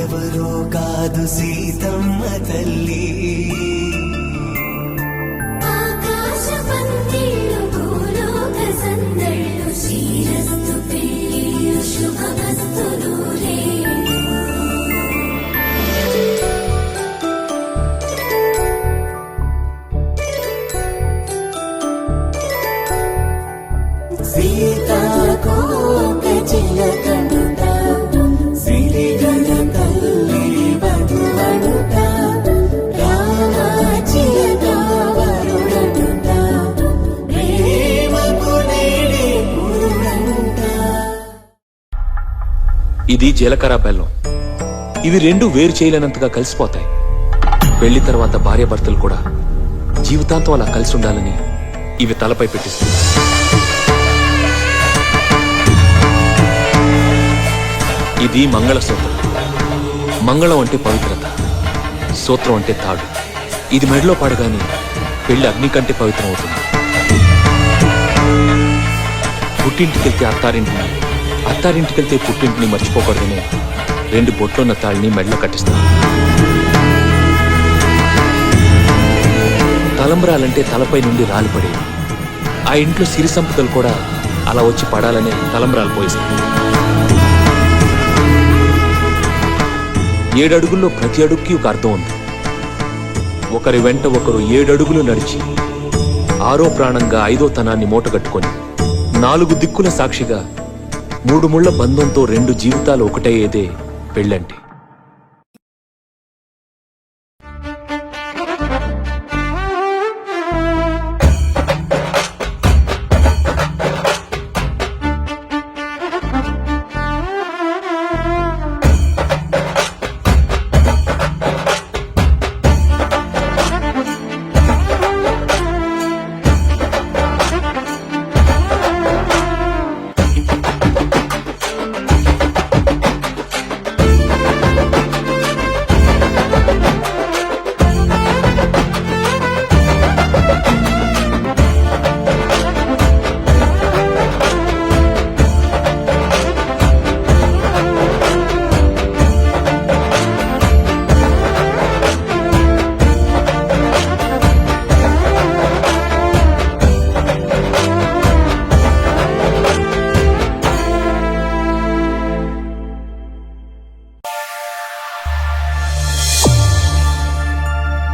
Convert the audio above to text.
ఎవరో కాదు సీతమ్మ తల్లి. ఇది జీలకర్ర బెల్లం. ఇవి రెండు వేరు చేయలేనంతగా కలిసిపోతాయి. పెళ్లి తర్వాత భార్యాభర్తలు కూడా జీవితాంతం అలా కలిసి ఉండాలని ఇవి తలపై పెట్టిస్తుంది. ఇది మంగళసూత్రం. మంగళం అంటే పవిత్రత, సూత్రం అంటే తాడు. ఇది మెడలో పడగానే పెళ్లి అగ్ని కంటే పవిత్రం అవుతుంది. పుట్టింటికెళ్తే అత్తారింటిని, అత్తారింటికెళ్తే పుట్టింటిని మర్చిపోకూడదనే రెండు బొట్లున్న తాళ్ళని మెడలో కట్టిస్తాం. తలంబ్రాలంటే తలపై నుండి రాలిపడేవి. ఆ ఇంట్లో సిరి సంపదలు కూడా అలా వచ్చి పడాలనే తలంబ్రాలు పోయిస్తాయి. 7 అడుగుల్లో ప్రతి అడుగుకి ఒక అర్థం ఉంది. ఒకరి వెంట ఒకరు 7 అడుగులు నడిచి 6వ ప్రాణంగా 5వ తనాన్ని మూటగట్టుకొని 4 దిక్కుల సాక్షిగా 3 ముళ్ల బంధంతో 2 జీవితాలు ఒకటయ్యేదే పెళ్ళంటే.